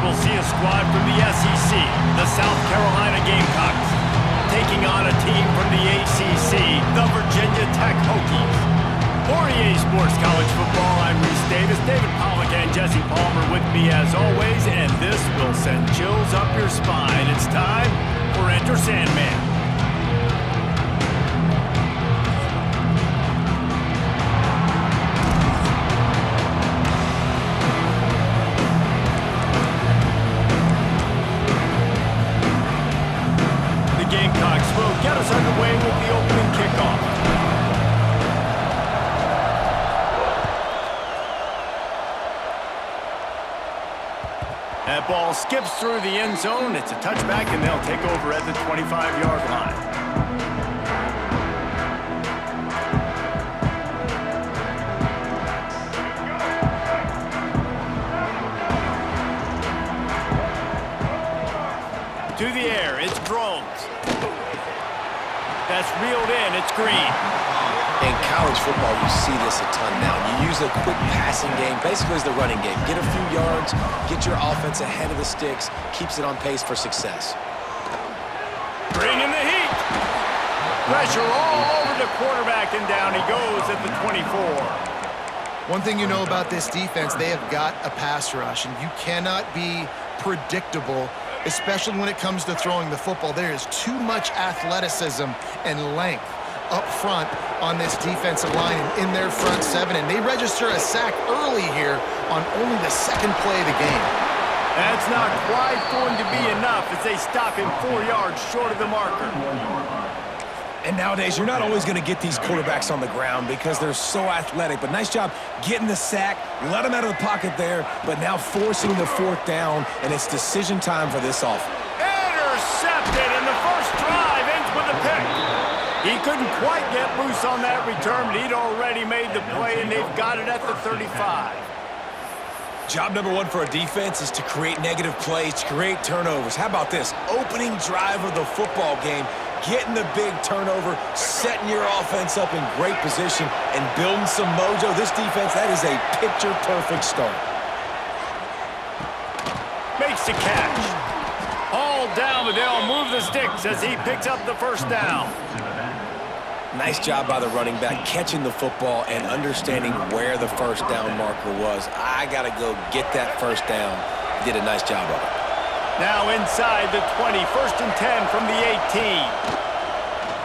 we'll see a squad from the SEC, the South Carolina Gamecocks, taking on a team from the ACC, the Virginia Tech Hokies. For EA Sports College Football, I'm Reese Davis, David Pollack and Jesse Palmer with me as always, and this will send chills up your spine. It's time for Enter Sandman. Gamecocks will get us underway with the opening kickoff. That ball skips through the end zone. It's a touchback, and they'll take over at the 25-yard line. To the air, it's Drones. That's reeled in, it's Green. In college football, you see this a ton now. You use a quick passing game, basically as the running game. Get a few yards, get your offense ahead of the sticks, keeps it on pace for success. Bringing the heat. Pressure all over the quarterback, and down he goes at the 24. One thing you know about this defense, they have got a pass rush, and you cannot be predictable, especially when it comes to throwing the football. There is too much athleticism and length up front on this defensive line and in their front seven, and they register a sack early here on only the second play of the game. That's not quite going to be enough as they stop him 4 yards short of the marker. And nowadays, you're not always going to get these quarterbacks on the ground because they're so athletic. But nice job getting the sack, let him out of the pocket there, but now forcing the fourth down, and it's decision time for this offense. Intercepted, and the first drive ends with a pick. He couldn't quite get loose on that return, but he'd already made the play, and they've got it at the 35. Job number one for a defense is to create negative plays, to create turnovers. How about this? Opening drive of the football game, getting the big turnover, setting your offense up in great position, and building some mojo. This defense, that is a picture-perfect start. Makes the catch. All down, but they'll move the sticks as he picks up the first down. Nice job by the running back, catching the football and understanding where the first down marker was. I got to go get that first down. Did a nice job of it. Now inside the 20, 1st and 10 from the 18.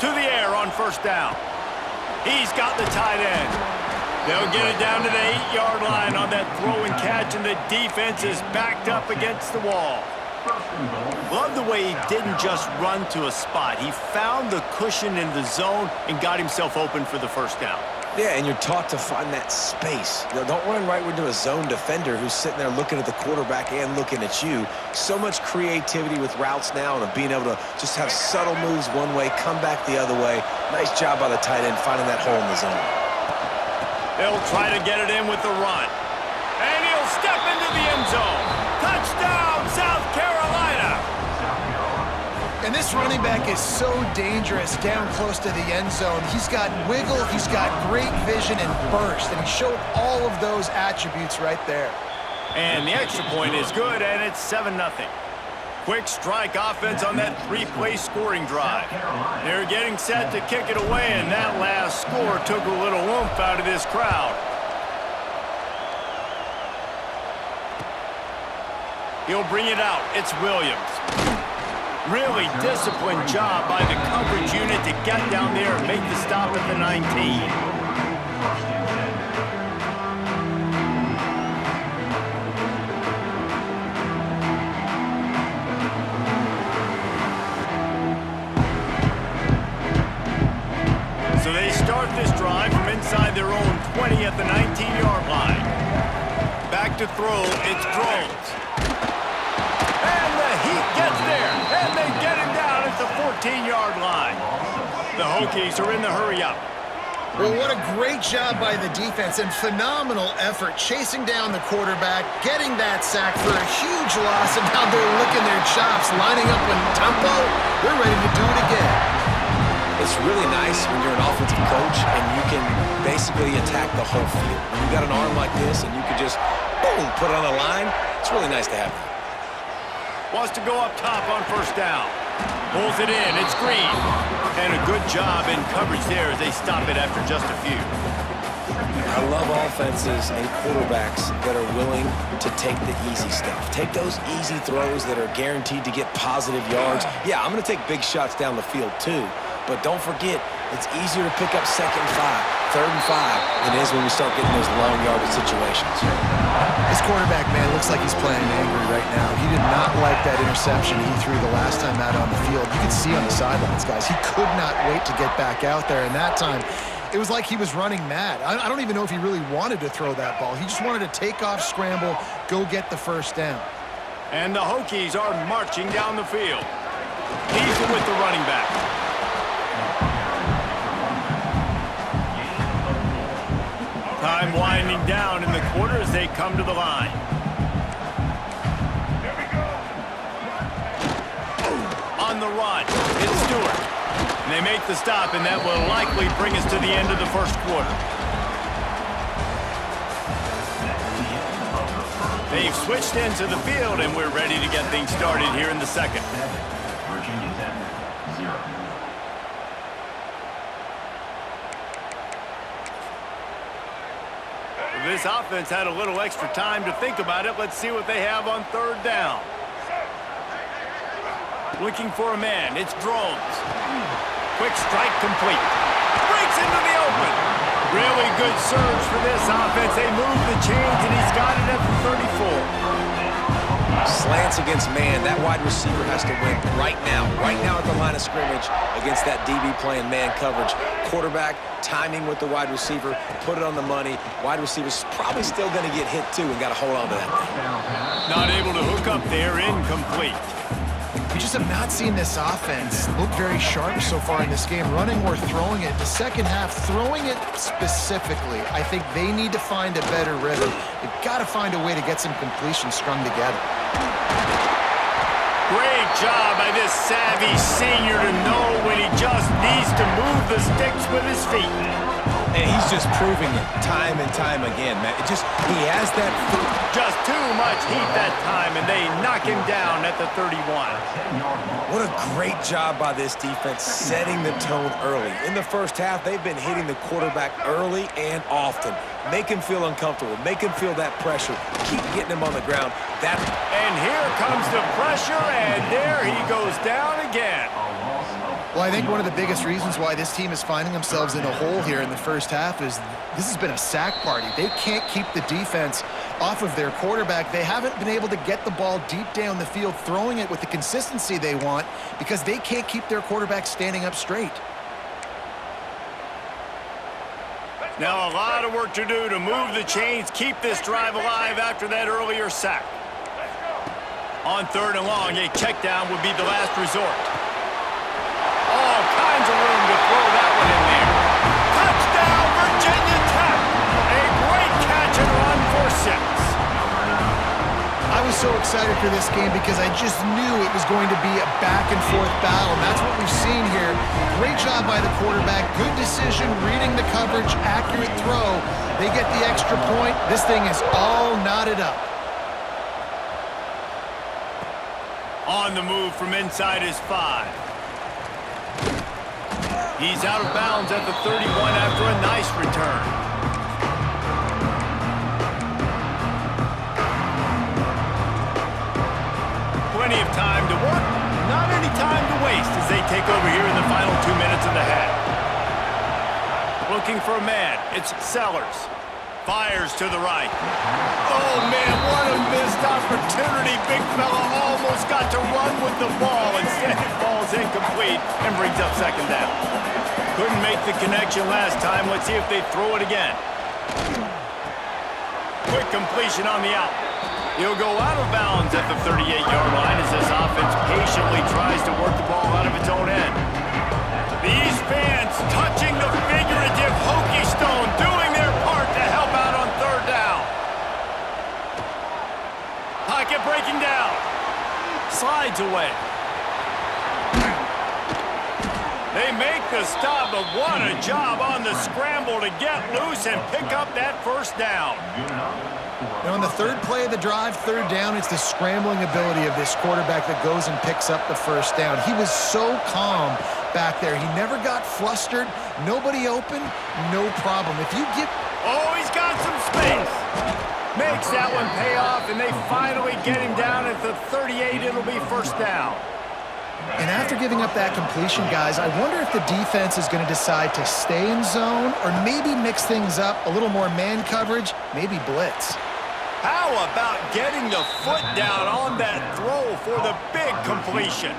To the air on first down. He's got the tight end. They'll get it down to the 8-yard line on that throw and catch, and the defense is backed up against the wall. Love the way he didn't just run to a spot. He found the cushion in the zone and got himself open for the first down. Yeah, and you're taught to find that space. You know, don't run right into a zone defender who's sitting there looking at the quarterback and looking at you. So much creativity with routes now and being able to just have subtle moves one way, come back the other way. Nice job by the tight end finding that hole in the zone. They'll try to get it in with the run. And he'll step into the end zone. Touchdown, South Carolina! And this running back is so dangerous down close to the end zone. He's got wiggle, he's got great vision and burst, and he showed all of those attributes right there. And the extra point is good, and it's 7-0. Quick strike offense on that 3-play scoring drive. They're getting set to kick it away, and that last score took a little oomph out of this crowd. He'll bring it out. It's Williams. Really disciplined job by the coverage unit to get down there and make the stop at the 19. So they start this drive from inside their own 20 at the 19-yard line. Back to throw, it's Drones. And the Heat gets there, and they get him down at the 14-yard line. The Hokies are in the hurry-up. Well, what a great job by the defense and phenomenal effort chasing down the quarterback, getting that sack for a huge loss, and now they're licking their chops, lining up in tempo. They're ready to do it again. It's really nice when you're an offensive coach and you can basically attack the whole field. When you got an arm like this and you can just, boom, put it on the line, it's really nice to have that. Wants to go up top on first down. Pulls it in. It's Green. And a good job in coverage there as they stop it after just a few. I love offenses and quarterbacks that are willing to take the easy stuff. Take those easy throws that are guaranteed to get positive yards. Yeah, I'm going to take big shots down the field too. But don't forget, it's easier to pick up 2nd and 5, 3rd and 5 than it is when we start getting those long yardage situations. This quarterback, man, looks like he's playing angry right now. He did not like that interception he threw the last time out on the field. You can see on the sidelines, guys, he could not wait to get back out there. And that time, it was like he was running mad. I don't even know if he really wanted to throw that ball. He just wanted to take off, scramble, go get the first down. And the Hokies are marching down the field. He's with the running back. Time winding down in the quarter as they come to the line. On the run, it's Stewart. And they make the stop, and that will likely bring us to the end of the first quarter. They've switched into the field, and we're ready to get things started here in the second. Virginia Tech, 0. This offense had a little extra time to think about it. Let's see what they have on 3rd down. Looking for a man. It's Drones. Quick strike complete. Breaks into the open. Really good surge for this offense. They move the chains, and he's got it at the 34. Slants against man. That wide receiver has to win right now at the line of scrimmage against that DB playing man coverage. Quarterback, timing with the wide receiver, put it on the money. Wide receiver's probably still going to get hit too and got to hold on to that thing. Not able to hook up there, incomplete. We just have not seen this offense look very sharp so far in this game, running or throwing it. The second half, throwing it specifically, I think they need to find a better rhythm. They've got to find a way to get some completions strung together. Great job by this savvy senior to know when he just needs to move the sticks with his feet. And he's just proving it time and time again, man. He has that foot. Just too much heat that time, and they knock him down at the 31. What a great job by this defense setting the tone early. In the first half, they've been hitting the quarterback early and often. Make him feel uncomfortable. Make him feel that pressure. Keep getting him on the ground. And here comes the pressure, and there he goes down again. Well, I think one of the biggest reasons why this team is finding themselves in a hole here in the first half is this has been a sack party. They can't keep the defense off of their quarterback. They haven't been able to get the ball deep down the field, throwing it with the consistency they want because they can't keep their quarterback standing up straight. Now a lot of work to do to move the chains, keep this drive alive after that earlier sack. On 3rd and long, a check down would be the last resort. All kinds of room to throw that one in there. Touchdown, Virginia Tech! A great catch and run for 6. I was so excited for this game because I just knew it was going to be a back-and-forth battle, and that's what we've seen here. Great job by the quarterback, good decision, reading the coverage, accurate throw. They get the extra point. This thing is all knotted up. On the move from inside his 5. He's out of bounds at the 31 after a nice return. Plenty of time to work, not any time to waste as they take over here in the final 2 minutes of the half. Looking for a man, it's Sellers. Fires to the right. Oh, man, what a missed opportunity. Big fella almost got to run with the ball. Instead, it falls incomplete and brings up 2nd down. Couldn't make the connection last time. Let's see if they throw it again. Quick completion on the out. He'll go out of bounds at the 38-yard line as this offense patiently tries to work the ball out of its own end. These fans touching the figurative Hokie stone, doing their part to help out on 3rd down. Pocket breaking down. Slides away. They make the stop, but what a job on the scramble to get loose and pick up that 1st down. And on the third play of the drive, third down, it's the scrambling ability of this quarterback that goes and picks up the first down. He was so calm back there. He never got flustered. Nobody open, no problem. If you get... Oh, he's got some space. Makes that one pay off, and they finally get him down at the 38. It'll be first down. And after giving up that completion, guys, I wonder if the defense is going to decide to stay in zone or maybe mix things up, a little more man coverage, maybe blitz. How about getting the foot down on that throw for the big completion?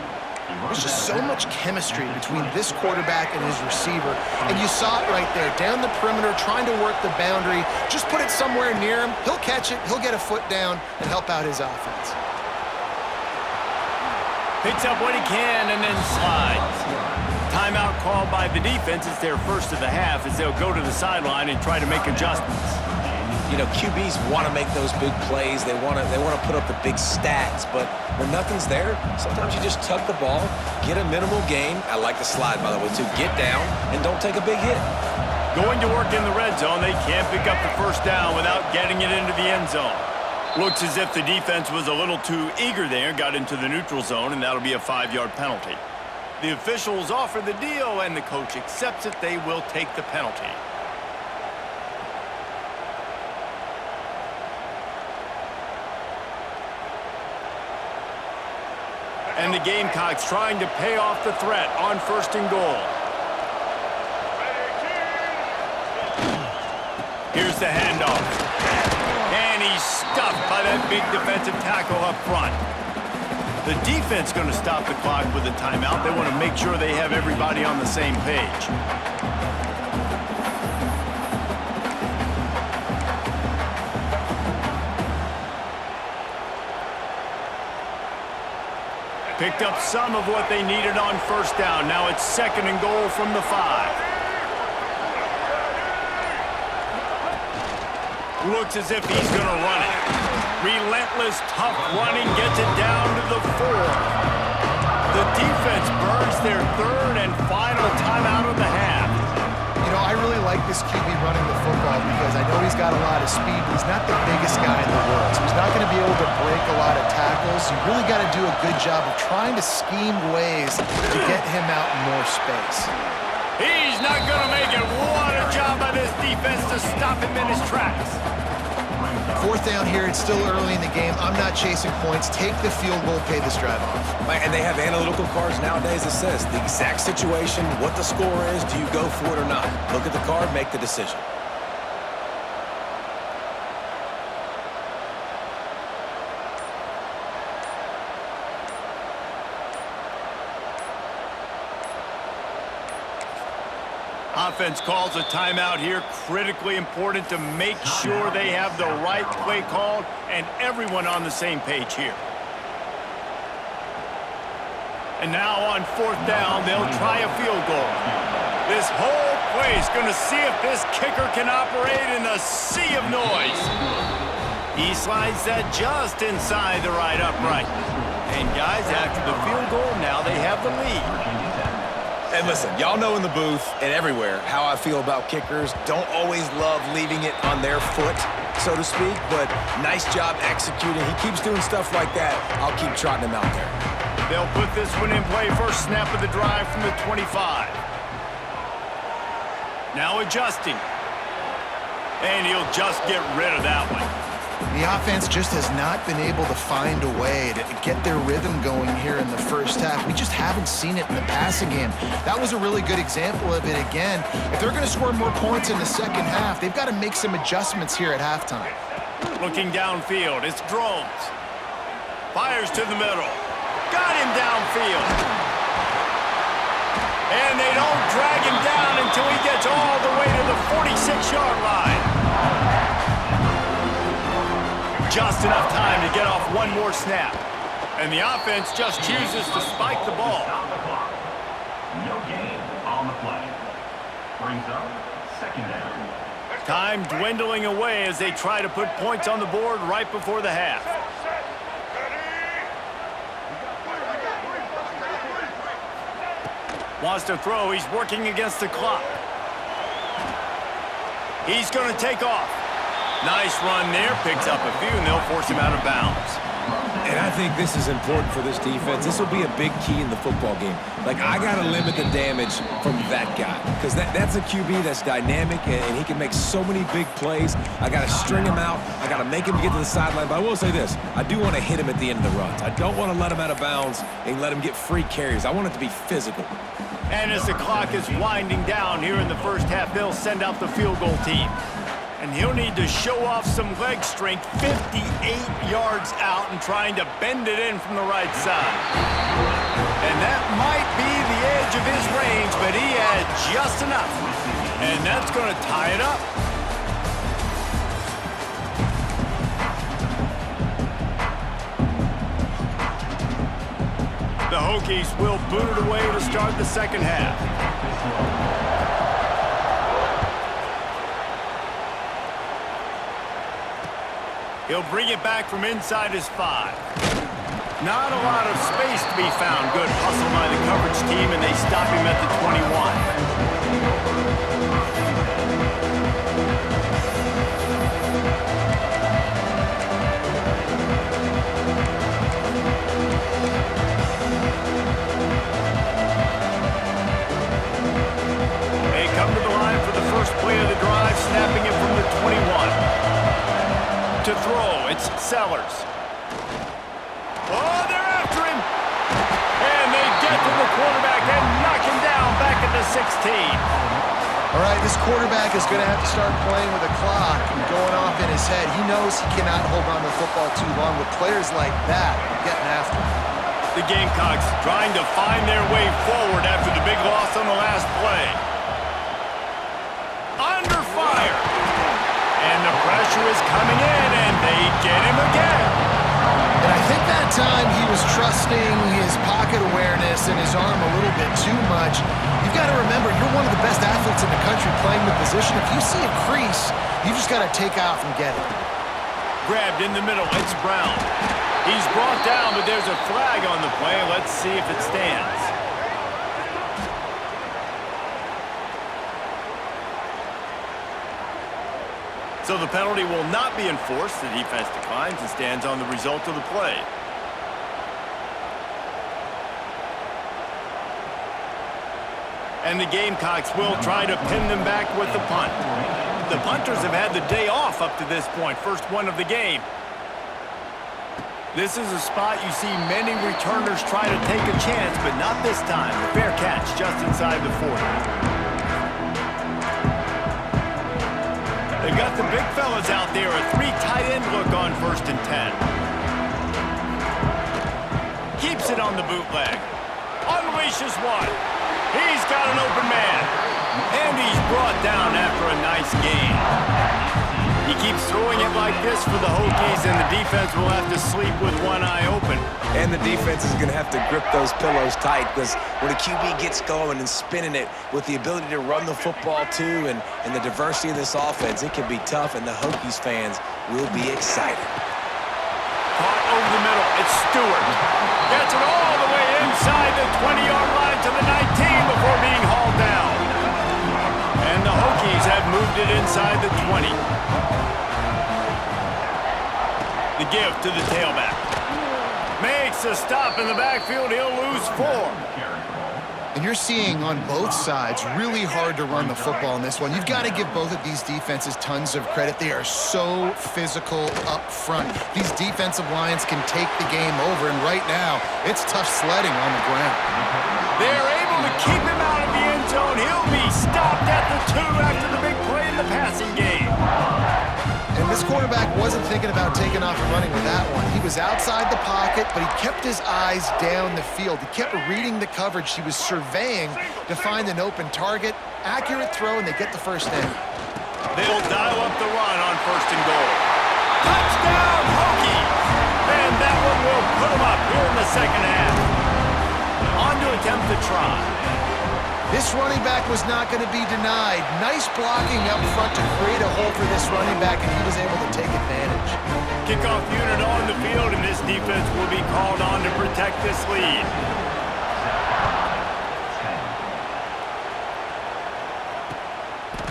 There's just so much chemistry between this quarterback and his receiver, and you saw it right there, down the perimeter, trying to work the boundary. Just put it somewhere near him. He'll catch it, he'll get a foot down, and help out his offense. Picks up what he can and then slides. Timeout called by the defense. It's their first of the half as they'll go to the sideline and try to make adjustments. You know, QBs want to make those big plays. They want to put up the big stats, but when nothing's there, sometimes you just tuck the ball, get a minimal gain. I like the slide, by the way, too. Get down and don't take a big hit. Going to work in the red zone, they can't pick up the first down without getting it into the end zone. Looks as if the defense was a little too eager there, got into the neutral zone, and that'll be a 5-yard penalty. The officials offer the deal, and the coach accepts it. They will take the penalty. And the Gamecocks trying to pay off the threat on first and goal. Here's the handoff. And he's stuffed by that big defensive tackle up front. The defense going to stop the clock with a timeout. They want to make sure they have everybody on the same page. Picked up some of what they needed on first down. Now it's second and goal from the 5. Looks as if he's going to run it. Relentless, tough running, gets it down to the 4. The defense burns their third and final timeout of the half. You know, I really like this QB running the football because I know he's got a lot of speed, but he's not the biggest guy in the world. So he's not going to be able to break a lot of tackles. You really got to do a good job of trying to scheme ways to get him out in more space. He's not going to make it. What a job by this defense to stop him in his tracks. Fourth down here, it's still early in the game. I'm not chasing points. Take the field goal, pay this drive off. And they have analytical cards nowadays that says the exact situation, what the score is, do you go for it or not? Look at the card, make the decision. Offense calls a timeout here. Critically important to make sure they have the right play called and everyone on the same page here. And now on fourth down, they'll try a field goal. This whole play is going to see if this kicker can operate in a sea of noise. He slides that just inside the right upright. And guys, after the field goal, now they have the lead. And listen, y'all know in the booth and everywhere how I feel about kickers. Don't always love leaving it on their foot, so to speak, but nice job executing. He keeps doing stuff like that. I'll keep trotting him out there. They'll put this one in play. First snap of the drive from the 25. Now adjusting. And he'll just get rid of that one. The offense just has not been able to find a way to get their rhythm going here in the first half. We just haven't seen it in the passing game. That was a really good example of it again. If they're going to score more points in the second half, they've got to make some adjustments here at halftime. Looking downfield, it's Drones. Fires to the middle. Got him downfield. And they don't drag him down until he gets all the way to the 46-yard line. Just enough time to get off one more snap. And the offense just chooses to spike the ball. No gain on the play. Brings up second down. Time dwindling away as they try to put points on the board right before the half. Wants to throw. He's working against the clock. He's going to take off. Nice run there, picks up a few, and they'll force him out of bounds. And I think this is important for this defense. This will be a big key in the football game. Like, I got to limit the damage from that guy because that's a QB that's dynamic, and he can make so many big plays. I got to string him out. I got to make him get to the sideline. But I will say this. I do want to hit him at the end of the runs. I don't want to let him out of bounds and let him get free carries. I want it to be physical. And as the clock is winding down here in the first half, they'll send out the field goal team. And he'll need to show off some leg strength 58 yards out and trying to bend it in from the right side. And that might be the edge of his range, but he had just enough. And that's going to tie it up. The Hokies will boot it away to start the second half. He'll bring it back from inside his 5. Not a lot of space to be found. Good hustle by the coverage team, and they stop him at the 21. They come to the line for the first play of the drive, snapping it from the 21. To throw, it's Sellers. Oh, they're after him! And they get to the quarterback and knock him down back at the 16. All right, this quarterback is going to have to start playing with a clock and going off in his head. He knows he cannot hold on to the football too long with players like that getting after him. The Gamecocks trying to find their way forward after the big loss on the last play. Under fire! And the pressure is coming in, and they get him again. And I think that time he was trusting his pocket awareness and his arm a little bit too much. You've got to remember, you're one of the best athletes in the country playing the position. If you see a crease, you just got to take off and get it. Grabbed in the middle, it's Brown. He's brought down, but there's a flag on the play. Let's see if it stands. So the penalty will not be enforced. The defense declines and stands on the result of the play. And the Gamecocks will try to pin them back with the punt. The punters have had the day off up to this point, first one of the game. This is a spot you see many returners try to take a chance, but not this time. The fair catch just inside the 40. They've got the big fellas out there, a 3 tight end look on 1st and 10. Keeps it on the bootleg. Unleashes one. He's got an open man. And he's brought down after a nice gain. He keeps throwing it like this for the Hokies, and the defense will have to sleep with one eye open. And the defense is going to have to grip those pillows tight because when a QB gets going and spinning it with the ability to run the football too and the diversity of this offense, it can be tough, and the Hokies fans will be excited. Caught over the middle. It's Stewart. Gets it all the way inside the 20-yard line to the 19 before being hauled down. And the Hokies have moved it inside the 20. The give to the tailback. Makes a stop in the backfield. He'll lose 4. And you're seeing on both sides really hard to run the football in this one. You've got to give both of these defenses tons of credit. They are so physical up front. These defensive lines can take the game over, and right now, it's tough sledding on the ground. They're able to keep him out of the end zone. He'll be stopped at the 2 after the big play in the passing game. And this quarterback wasn't thinking about taking off and running with that one. He was outside the pocket, but he kept his eyes down the field. He kept reading the coverage. He was surveying to find an open target. Accurate throw, and they get the first down. They'll dial up the run on 1st and goal. Touchdown, Hokies! And that one will put them up here in the second half. On to attempt the try. This running back was not going to be denied. Nice blocking up front to create a hole for this running back, and he was able to take advantage. Kickoff unit on the field, and this defense will be called on to protect this lead.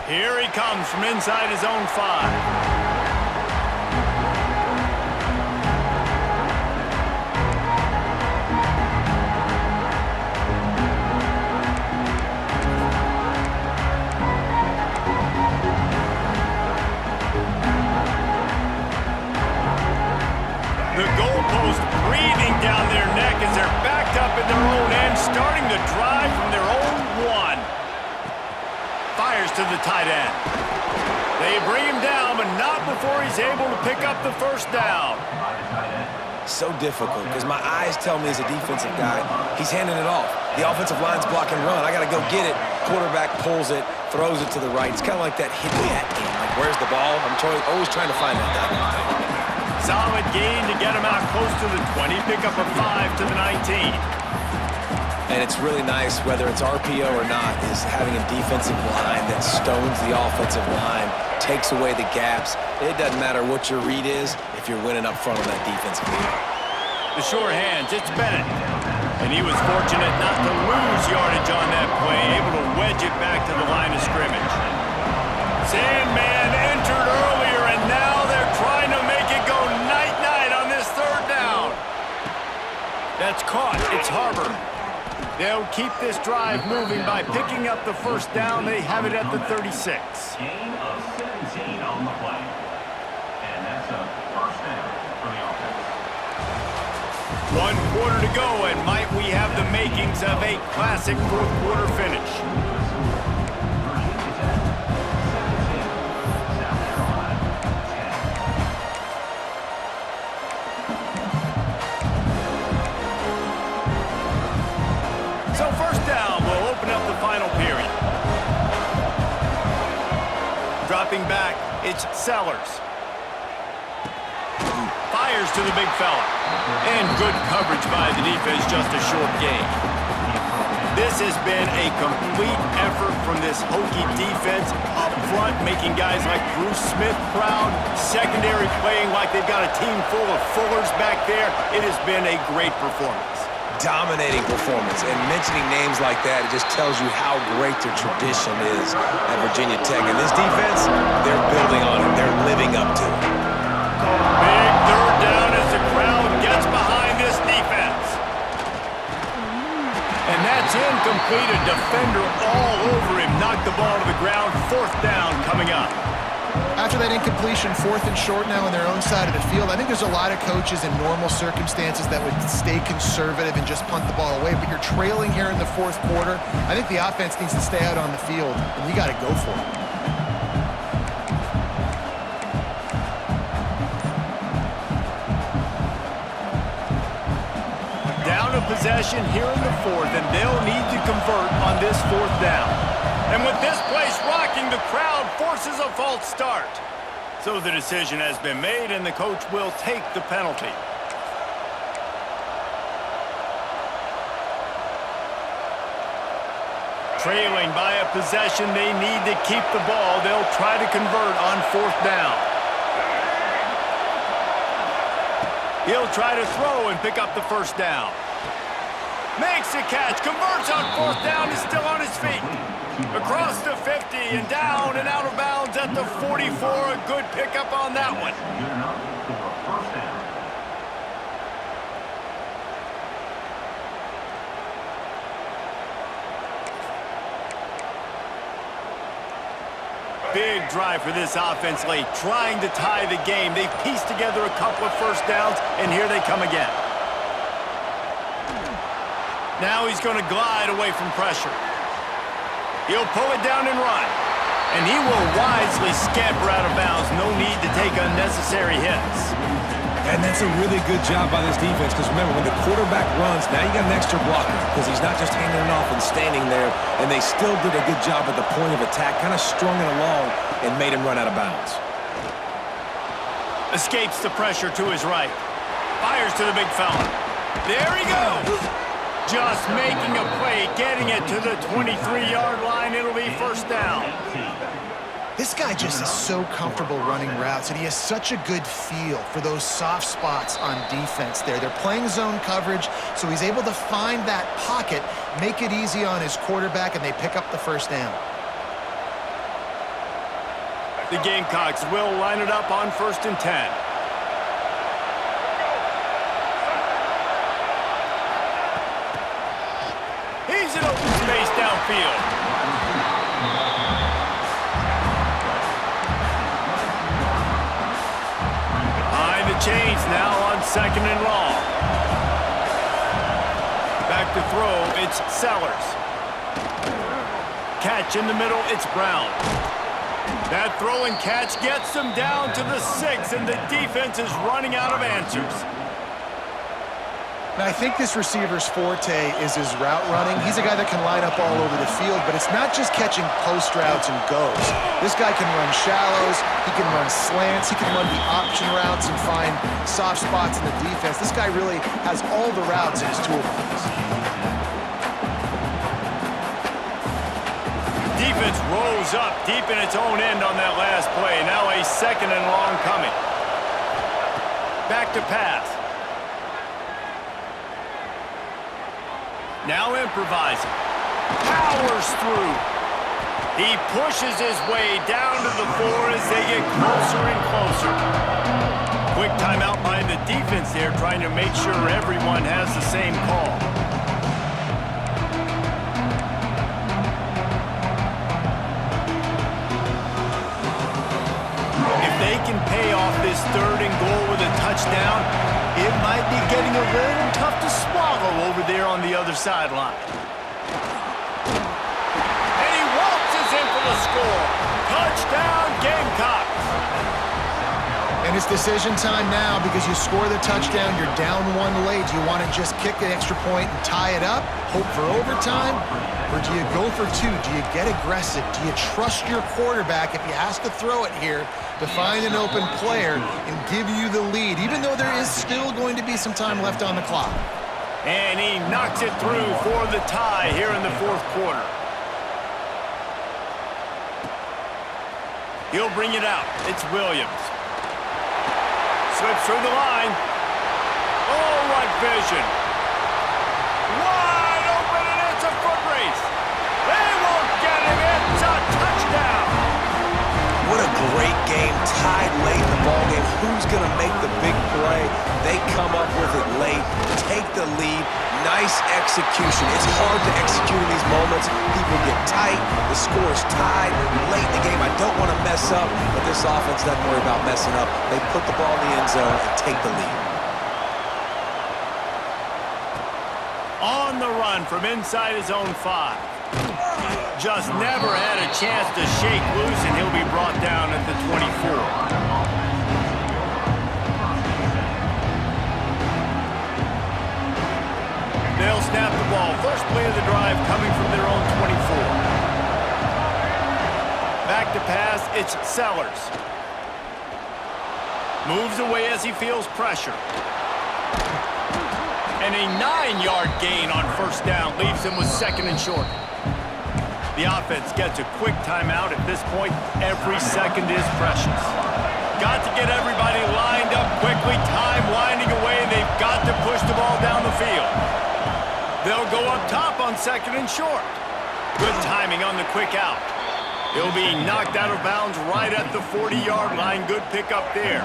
Here he comes from inside his own 5. goalpost breathing down their neck as they're backed up in their own end, starting the drive from their own one. Fires to the tight end. They bring him down, but not before he's able to pick up the first down. So difficult because my eyes tell me as a defensive guy, he's handing it off. The offensive line's block and run. I got to go get it. Quarterback pulls it, throws it to the right. It's kind of like that hit me at game. Like, where's the ball? I'm always trying to find that guy. Solid gain to get him out close to the 20. Pick up a 5 to the 19. And it's really nice, whether it's RPO or not, is having a defensive line that stones the offensive line, takes away the gaps. It doesn't matter what your read is if you're winning up front on that defensive line. The sure hands, it's Bennett. And he was fortunate not to lose yardage on that play, able to wedge it back to the line of scrimmage. Sandman entered earlier, and now they're trying to make it go night-night on this third down. That's caught. It's Harbor. They'll keep this drive moving by picking up the first down. They have it at the 36. Gain of 17 on the play. And that's a first down for the offense. 1 quarter to go, and might we have the makings of a classic fourth quarter finish. So first down will open up the final period. Dropping back, it's Sellers. Fires to the big fella. And good coverage by the defense, just a short gain. This has been a complete effort from this Hokie defense up front, making guys like Bruce Smith proud. Secondary playing like they've got a team full of Fullers back there. It has been a great performance. Dominating performance, and mentioning names like that, it just tells you how great their tradition is at Virginia Tech. And this defense, they're building on it. They're living up to it. Big third down as the crowd gets behind this defense. And that's incomplete. A defender all over him. Knocked the ball to the ground. Fourth down coming up. After that incompletion, 4th and short now on their own side of the field, I think there's a lot of coaches in normal circumstances that would stay conservative and just punt the ball away. But you're trailing here in the 4th quarter. I think the offense needs to stay out on the field, and you got to go for it. Down to possession here in the 4th, and they'll need to convert on this 4th down. And with this place rocking, the crowd forces a false start. So the decision has been made, and the coach will take the penalty. Trailing by a possession, they need to keep the ball. They'll try to convert on 4th down. He'll try to throw and pick up the first down. Makes a catch, converts on 4th down, is still on his feet. Across the 50 and down and out of bounds at the 44. A good pickup on that one. Good enough for a first down. Big drive for this offense late, trying to tie the game. They've pieced together a couple of first downs, and here they come again. Now he's going to glide away from pressure. He'll pull it down and run. And he will wisely scamper out of bounds. No need to take unnecessary hits. And that's a really good job by this defense, because remember, when the quarterback runs, now you got an extra blocker, because he's not just handing it off and standing there, and they still did a good job at the point of attack, kind of strung it along and made him run out of bounds. Escapes the pressure to his right. Fires to the big fella. There he goes. Just making a play, getting it to the 23-yard line. It'll be first down. This guy just is so comfortable running routes, and he has such a good feel for those soft spots on defense there. They're playing zone coverage, so he's able to find that pocket, make it easy on his quarterback, and they pick up the first down. The Gamecocks will line it up on 1st and 10. He's in open space downfield. Behind the chains now on second and long. Back to throw, it's Sellers. Catch in the middle, it's Brown. That throw and catch gets them down to the 6, and the defense is running out of answers. Now, I think this receiver's forte is his route running. He's a guy that can line up all over the field, but it's not just catching post routes and goes. This guy can run shallows, he can run slants, he can run the option routes and find soft spots in the defense. This guy really has all the routes in his toolbox. Defense rolls up deep in its own end on that last play. Now a second and long coming. Back to pass. Now improvising. Powers through. He pushes his way down to the 4 as they get closer and closer. Quick timeout by the defense there, trying to make sure everyone has the same call. If they can pay off this 3rd and goal with a touchdown, it might be getting a little tough to swallow over there on the other sideline. And he waltzes in for the score. Touchdown, Gamecocks. And it's decision time now because you score the touchdown, you're down 1 late. Do you want to just kick an extra point and tie it up, hope for overtime? Or do you go for 2? Do you get aggressive? Do you trust your quarterback if he has to throw it here to find an open player and give you the lead, even though there is still going to be some time left on the clock? And he knocks it through for the tie here in the 4th quarter. He'll bring it out. It's Williams. Slips through the line. Oh, what vision. Wide open, and it's a foot race. They won't get him. It's a touchdown. What a great game, tied late in the ballgame. Who's going to make the big play? They come up with it late, take the lead. Nice execution. It's hard to execute in these moments. People get tight. The score's tied late in the game. I don't want to mess up, but this offense doesn't worry about messing up. They put the ball in the end zone and take the lead. On the run from inside his own 5. Just never had a chance to shake loose, and he'll be brought down at the 24. They'll snap the ball. First play of the drive coming from their own 24. Back to pass, it's Sellers. Moves away as he feels pressure. And a 9-yard gain on first down leaves him with 2nd and short. The offense gets a quick timeout. At this point, every second is precious. Got to get everybody lined up quickly. Time winding away. They've got to push the ball down the field. They'll go up top on 2nd and short. Good timing on the quick out. He'll be knocked out of bounds right at the 40-yard line. Good pickup there.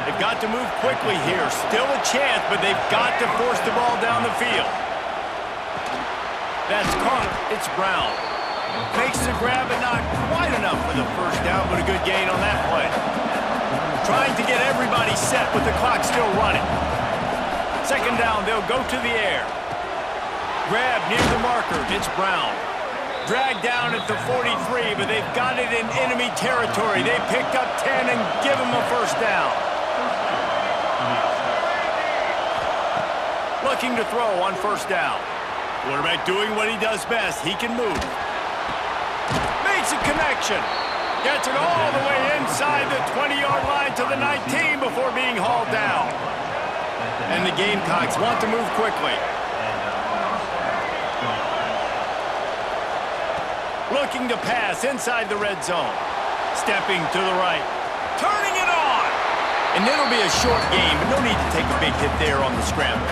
They've got to move quickly here. Still a chance, but they've got to force the ball down the field. That's caught. It's Brown. Makes the grab, but not quite enough for the first down, but a good gain on that play. Trying to get everybody set with the clock still running. 2nd down, they'll go to the air. Grab near the marker, it's Brown. Dragged down at the 43, but they've got it in enemy territory. They picked up 10 and give him a first down. Looking to throw on first down. Quarterback doing what he does best. He can move. Makes a connection. Gets it all the way inside the 20-yard line to the 19 before being hauled down. And the Gamecocks want to move quickly. Looking to pass inside the red zone. Stepping to the right. Turning it on. And it'll be a short game, but no need to take a big hit there on the scramble.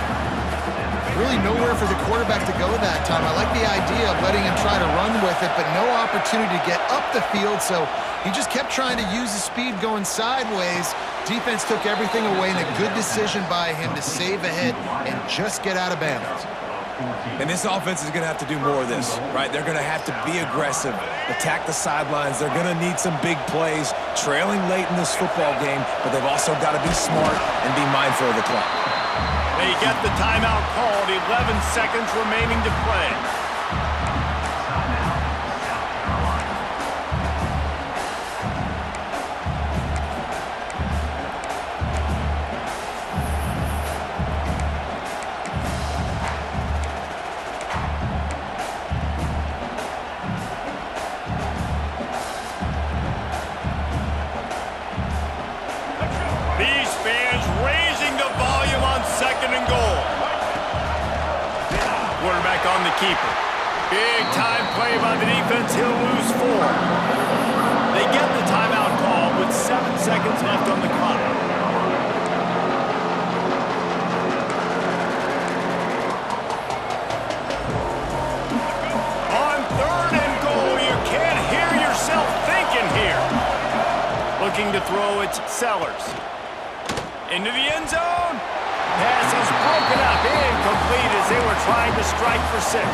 Really nowhere for the quarterback to go that time. I like the idea of letting him try to run with it, but no opportunity to get up the field, so he just kept trying to use the speed going sideways. Defense took everything away, and a good decision by him to save a hit and just get out of bounds. And this offense is going to have to do more of this, right? They're going to have to be aggressive, attack the sidelines. They're going to need some big plays, trailing late in this football game, but they've also got to be smart and be mindful of the clock. They get the timeout called, 11 seconds remaining to play. These fans raising the volume on 2nd and goal. Quarterback on the keeper. Big time play by the defense. He'll lose 4. They get the timeout call with 7 seconds left on the clock. On 3rd and goal, you can't hear yourself thinking here. Looking to throw it, Sellers. Into the end zone. Pass is broken up, incomplete as they were trying to strike for 6.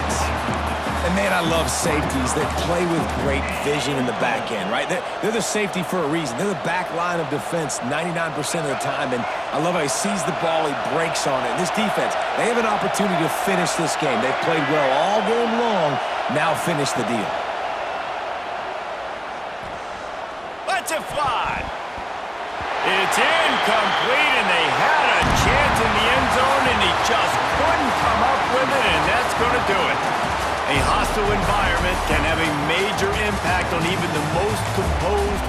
And, man, I love safeties that play with great vision in the back end, right? They're the safety for a reason. They're the back line of defense 99% of the time, and I love how he sees the ball, he breaks on it. This defense, they have an opportunity to finish this game. They've played well all game long. Now finish the deal. Let's it fly. It's incomplete, and they had a chance in the end zone, and he just couldn't come up with it, and that's going to do it. A hostile environment can have a major impact on even the most composed